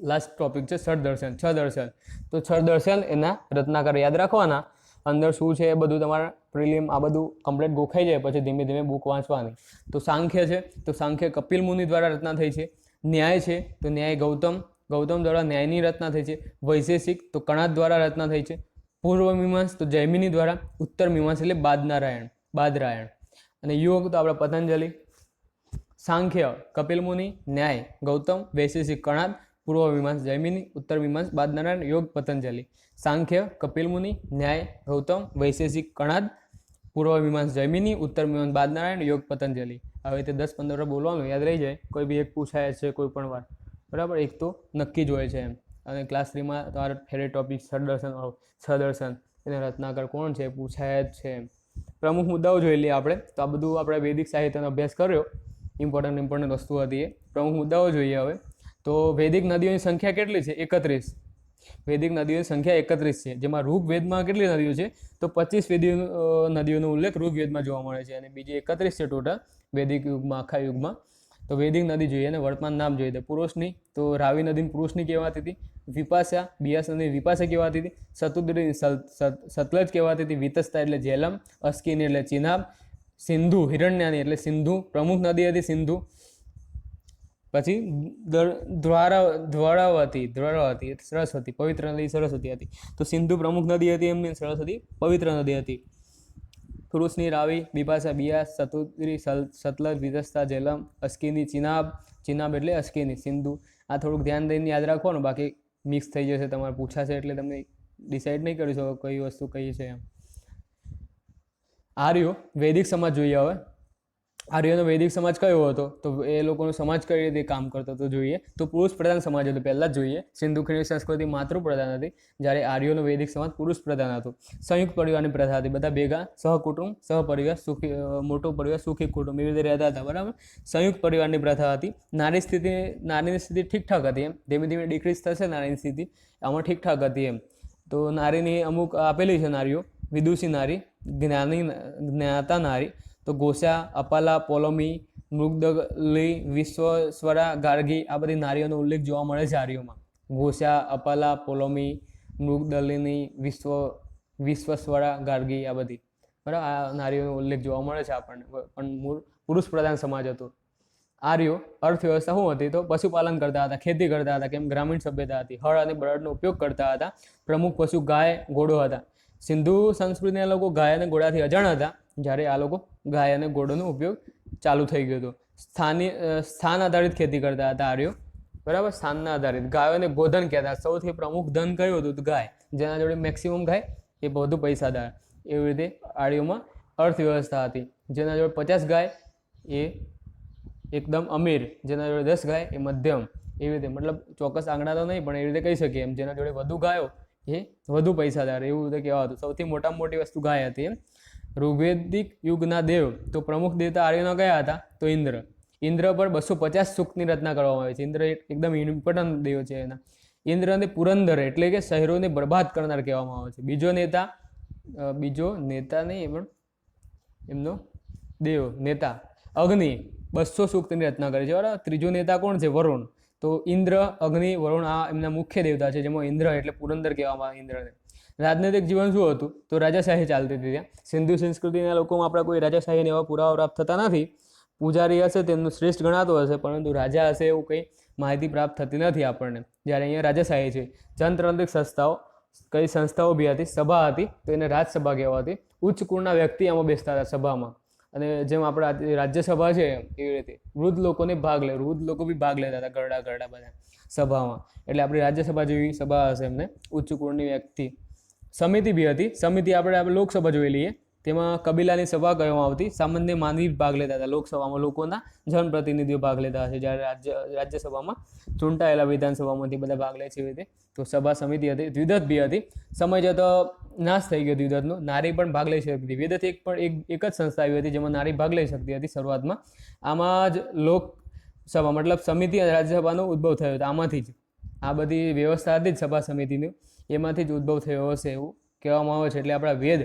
લાસ્ટ ટોપિક છે ષડદર્શન. 6 દર્શન. તો 6 દર્શન એના રત્નાકર યાદ રાખવાના. અંદર શું છે એ બધું તમારા પ્રિલિમ આ બધું કમ્પ્લીટ ગોખાઈ જાય પછી ધીમે ધીમે બુક વાંચવાની. તો સાંખ્ય છે, તો સાંખ્ય કપિલ મુનિ દ્વારા રચના થઈ છે. ન્યાય છે, તો ન્યાય ગૌતમ દ્વારા ન્યાયની રચના થઈ છે. વૈશેષિક તો કણાદ દ્વારા રચના થઈ છે. પૂર્વ મીમાંસ તો જૈમિની દ્વારા. ઉત્તર મીમાંસ એટલે બાદરાયણ. અને યોગ તો આપણે પતંજલિ. સાંખ્ય કપિલ મુનિ, ન્યાય ગૌતમ, વૈશેષિક કણાદ, પૂર્વ મીમાંસ જૈમિની, ઉત્તર મીમાંસ બાદનારાયણ, યોગ પતંજલિ. સાંખ્ય કપિલ મુનિ, ન્યાય ગૌતમ, વૈશેષિક કણાદ, પૂર્વ મીમાંસ જૈમિની, ઉત્તર મીમાંસ બાદનારાયણ, યોગ પતંજલિ. હવે રીતે 10-15 બોલવાનું યાદ રહી જાય. કોઈ બી એક પૂછાય છે કોઈ પણ વાર, બરાબર. એક તો નક્કી જ હોય છે એમ. અને ક્લાસ 3માં તમારો ફેવરેટ ટોપિક ષડદર્શન એને રત્નાકર કોણ છે પૂછાય જ છે એમ. પ્રમુખ મુદ્દાઓ જોઈ લઈએ આપણે. તો આ બધું આપણે વૈદિક સાહિત્યનો અભ્યાસ કર્યો, ઇમ્પોર્ટન્ટ વસ્તુ હતી એ. પ્રમુખ મુદ્દાઓ જોઈએ હવે. તો વૈદિક નદીઓની સંખ્યા કેટલી છે? 31. વૈદિક નદીઓની સંખ્યા 31 છે, જેમાં ઋગ્વેદમાં કેટલી નદીઓ છે? તો 25 નદીઓનો ઉલ્લેખ ઋગ્વેદમાં જોવા મળે છે અને બીજી 31 છે ટોટલ વૈદિક યુગમાં, આખા યુગમાં. તો વૈદિક નદી જોઈએ અને વર્તમાન નામ જોઈએ. તો પુરુષની તો રાવી નદી પુરુષની કહેવાતી હતી. વિપાસા, બિયાસ નદી વિપાસા કહેવાતી હતી. સતુદ્રી સતલજ કહેવાતી હતી. વિતસ્તા એટલે ઝેલમ, અસ્કિની એટલે ચિનાબ, સિંધુ હિરણ્યાની એટલે સિંધુ પ્રમુખ નદી હતી સિંધુ. પછી દ્વારાવતી સરસ્વતી, પવિત્ર નદી સરસ્વતી હતી. તો સિંધુ પ્રમુખ નદી હતી એમની, સરસ્વતી પવિત્ર નદી હતી. પુરુષની રાવી, બિપાસા, બિયાસ, સતુદ્રી સતલજ, વિતસ્તા, ઝેલમ, અસ્કિની ચિનાબ એટલે અસ્કિની, સિંધુ. આ થોડુંક ધ્યાન દઈને યાદ રાખવાનું, બાકી મિક્સ થઈ જશે, તમારે પૂછાશે એટલે તમે ડિસાઇડ નહીં કરી શકો કઈ વસ્તુ કઈ છે એમ. આર્યો વૈદિક સમાજ જોઈએ હવે. આર્યોનો વૈદિક સમાજ કયો હતો? તો એ લોકોનો સમાજ કઈ રીતે કામ કરતો હતો જોઈએ. તો પુરુષ પ્રધાન સમાજ હતો પહેલાં જ જોઈએ. સિંધુ ખીણની સંસ્કૃતિ માતૃ પ્રધાન હતી, જ્યારે આર્યોનો વૈદિક સમાજ પુરુષ પ્રધાન હતો. સંયુક્ત પરિવારની પ્રથા હતી, બધા ભેગા સહકુટુંબ, સહપરિવાર, સુખી મોટો પરિવાર, સુખી કુટુંબ એવી રીતે રહેતા હતા, બરાબર. સંયુક્ત પરિવારની પ્રથા હતી. નારીની સ્થિતિ ઠીકઠાક હતી એમ. ધીમે ધીમે ડિક્રીઝ થશે નારીની સ્થિતિ, આમાં ઠીકઠાક હતી એમ. તો નારીની અમુક આપેલી છે નારીઓ: વિદુષી નારી, જ્ઞાતા નારી, તો ઘોષા, અપાલા, પોલોમી, મૃગદલી, વિશ્વસ્વરા, ગાર્ગી આ બધી નારીઓનો ઉલ્લેખ જોવા મળે છે આર્યોમાં. ઘોષા, અપાલા, પોલોમી, મૃગદલિની, વિશ્વસ્વરા, ગાર્ગી આ બધી, બરાબર. આ નારીઓનો ઉલ્લેખ જોવા મળે છે આપણને, પણ મૂળ પુરુષ પ્રધાન સમાજ હતો. આર્યો અર્થવ્યવસ્થા શું હતી? તો પશુપાલન કરતા હતા, ખેતી કરતા હતા, કેમ ગ્રામીણ સભ્યતા હતી. હળ અને બળદનો ઉપયોગ કરતા હતા. પ્રમુખ પશુ ગાય, ઘોડો હતા. સિંધુ સંસ્કૃતિના લોકો ગાય અને ઘોડાથી અજાણ હતા, જ્યારે આ લોકો ગાય અને ઘોડોનો ઉપયોગ ચાલુ થઈ ગયો હતો. સ્થાન આધારિત ખેતી કરતા હતા આર્યો, બરાબર, સ્થાનના આધારિત. ગાયોને ગોધન કહેતા. સૌથી પ્રમુખ ધન કયું હતું? ગાય. જેના જોડે મેક્સિમમ ગાય એ વધુ પૈસાદાર. એવી રીતે આર્યોમાં અર્થવ્યવસ્થા હતી. જેના જોડે 50 ગાય એ એકદમ અમીર, જેના જોડે 10 ગાય એ મધ્યમ. એવી રીતે, મતલબ ચોક્કસ આંકડા તો નહીં, પણ એવી રીતે કહી શકીએ એમ. જેના જોડે વધુ ગાયો એ વધુ પૈસાદાર, એવું રીતે કહેવાતું. સૌથી મોટામાં મોટી વસ્તુ ગાય હતી એમ. ઋગ્વેદિક યુગના દેવ, તો પ્રમુખ દેવતા આર્યનો કયા હતા? તો ઇન્દ્ર. ઇન્દ્ર પર 250 સૂક્તની રચના કરવામાં આવી છે. ઇન્દ્ર એકદમ ઇમ્પોર્ટન્ટ દેવ છે એના. ઇન્દ્રને પુરંદર એટલે કે શહેરોને બરબાદ કરનાર કહેવામાં આવે છે. બીજો નેતા નહીં, પણ એમનો દેવ નેતા અગ્નિ 200 સૂક્તની રચના કરી છે, બરાબર. ત્રીજો નેતા કોણ છે? વરુણ. તો ઇન્દ્ર, અગ્નિ, વરુણ આ એમના મુખ્ય દેવતા છે, જેમાં ઇન્દ્ર એટલે પુરંદર કહેવામાં આવે ઇન્દ્રને. રાજનૈતિક જીવન શું હતું? તો રાજાશાહી ચાલતી હતી ત્યાં. સિંધુ સંસ્કૃતિના લોકોમાં આપણા કોઈ રાજાશાહીને એવા પુરાવા પ્રાપ્ત થતા નથી. પૂજારી હશે તેમનું શ્રેષ્ઠ ગણાતો હશે, પરંતુ રાજા હશે એવું કંઈ માહિતી પ્રાપ્ત થતી નથી આપણને. જ્યારે અહીંયા રાજાશાહી છે. જનતાંત્રિક સંસ્થાઓ, કઈ સંસ્થાઓ બી હતી? સભા હતી, તો એને રાજસભા કહેવાતી. ઉચ્ચ કુળના વ્યક્તિ આમાં બેસતા હતા સભામાં. અને જેમ આપણે રાજ્યસભા છે એવી રીતે વૃદ્ધ લોકોને વૃદ્ધ લોકો બી ભાગ લેતા હતા, ગરડા બધા સભામાં. એટલે આપણી રાજ્યસભા જેવી સભા હશે એમને, ઉચ્ચ કુળની વ્યક્તિ. સમિતિ બી હતી. સમિતિ આપણે લોકસભા જોઈ લઈએ, તેમાં કબીલાની સભા કહેવામાં આવતી. સામાન્ય માનવી ભાગ લેતા હતા લોકસભામાં, લોકોના જનપ્રતિનિધિઓ ભાગ લેતા હશે. જ્યારે રાજ્યસભામાં ચૂંટાયેલા વિધાનસભામાંથી બધા ભાગ લે છે એવી રીતે. તો સભા સમિતિ હતી. દ્વિદત બી હતી. સમય જતો નાશ થઈ ગયો દ્વિદતનો. નારી પણ ભાગ લઈ શકતી હતી. વિદત એક જ સંસ્થા આવી હતી જેમાં નારી ભાગ લઈ શકતી હતી શરૂઆતમાં. આમાં જ લોકસભા મતલબ સમિતિ અને રાજ્યસભાનો ઉદ્ભવ થયો હતો. આમાંથી જ આ બધી વ્યવસ્થા હતી જ સભા સમિતિની, એમાંથી જ ઉદ્ભવ થયો હશે એવું કહેવામાં આવે છે. એટલે આપણા વેદ,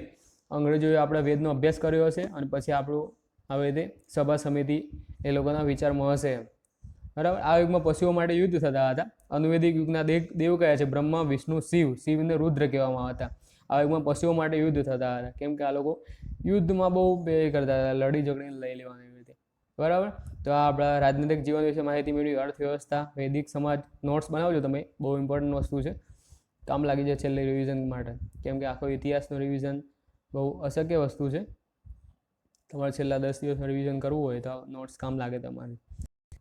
અંગ્રેજોએ આપણા વેદનો અભ્યાસ કર્યો હશે અને પછી આપણું આવી રીતે સભા સમિતિ એ લોકોના વિચારમાં હશે, બરાબર. આ યુગમાં પશુઓ માટે યુદ્ધ થતા હતા. અનુવેદિક યુગના દેવ કયા છે? બ્રહ્મા, વિષ્ણુ, શિવને રુદ્ર કહેવામાં આવતા. આ યુગમાં પશુઓ માટે યુદ્ધ થતા હતા, કેમ કે આ લોકો યુદ્ધમાં બહુ કરતા હતા, લડી ઝઘડીને લઈ લેવાની એવી રીતે, બરાબર. તો આ આપણા રાજનૈતિક જીવન વિશે માહિતી મેળવી. અર્થવ્યવસ્થા, વૈદિક સમાજ, નોટ્સ બનાવજો તમે, બહુ ઇમ્પોર્ટન્ટ વસ્તુ છે, કામ લાગી જાય છેલ્લે રિવિઝન માટે, કેમ કે આખો ઇતિહાસનું રિવિઝન બહુ અશક્ય વસ્તુ છે. તમારે છેલ્લા 10 દિવસનું રિવિઝન કરવું હોય તો નોટ્સ કામ લાગે તમારે,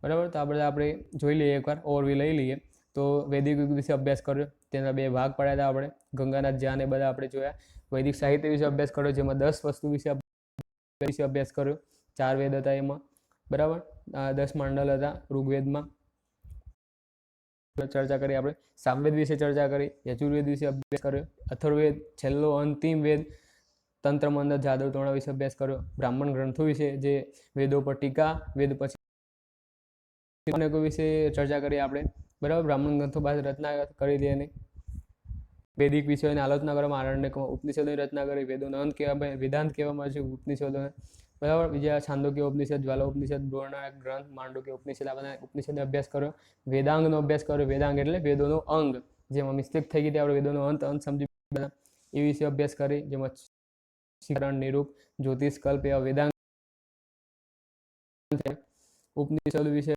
બરાબર. તો આપણે જોઈ લઈએ એકવાર, ઓવરવ્યૂ લઈ લઈએ. તો વૈદિક યુગ વિશે અભ્યાસ કર્યો, તેના 2 ભાગ પાડ્યા હતા આપણે. ગંગાનાથ જ્યાં એ બધા આપણે જોયા. વૈદિક સાહિત્ય વિશે અભ્યાસ કર્યો, જેમાં 10 વસ્તુ વિશે અભ્યાસ કર્યો. 4 વેદ હતા એમાં, બરાબર. 10 મંડળ હતા ઋગ્વેદમાં. ચર્ચા કરી આપણે. સામવેદ વિશે ચર્ચા કરી. યજુર્વેદ વિશે અભ્યાસ કર્યો. અથર્વવેદ, છેલ્લો અંતિમ વેદ તંત્ર મંત્ર જાદવ તોરણા વિશે અભ્યાસ કર્યો. બ્રાહ્મણ ગ્રંથો વિશે, જે વેદો પર ટીકા, વેદ પછી અનેકો વિશે ચર્ચા કરી આપણે, બરાબર. બ્રાહ્મણ ગ્રંથો પાસે રચના કરી હતી એની. વૈદિક વિષયોની આલોચના કરવામાં, આરણ્યક ઉપનિષદોની રચના કરી. વેદોનો અંત કહેવામાં, વેદાંત કહેવામાં આવે છે ઉપનિષદોને, બરાબર. બીજા છાંદોક્ય ઉપનિષદ, જ્વાલા ઉપનિષદ, બૃહદારણ્યક ગ્રંથ, માંડુક્ય ઉપનિષદ, આ બધા ઉપનિષદનો અભ્યાસ કર્યો. વેદાંગનો અભ્યાસ કર્યો. વેદાંગ એટલે વેદોનો અંગ, જેમાં મિસ્ટેક થઈ ગઈ હતી આપણે વેદોનો અંત સમજી બધા એ વિશે અભ્યાસ કરી. જેમાં શિકરણ, નિરૂપ, જ્યોતિષ, કલ્પ એવા વેદાંગ. ઉપનિષદ વિશે,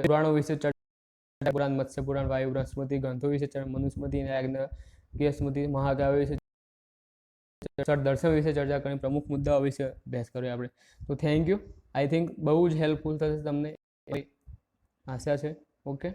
પુરાણો વિશે ચર્ચા, પુરાણ, મત્સ્ય પુરાણ, વાયુ પુરાણ, સ્મૃતિ ગ્રંથો વિશે, મનુસ્મૃતિ, યાજ્ઞિક સ્મૃતિ, મહાકાવ્ય વિશે, દર્શન વિશે ચર્ચા કરી. પ્રમુખ મુદ્દાઓ વિશે અભ્યાસ કર્યો આપણે. તો થેન્ક યુ. આઈ થિંક બહુ જ હેલ્પફુલ થશે તમને, આશા છે. ઓકે.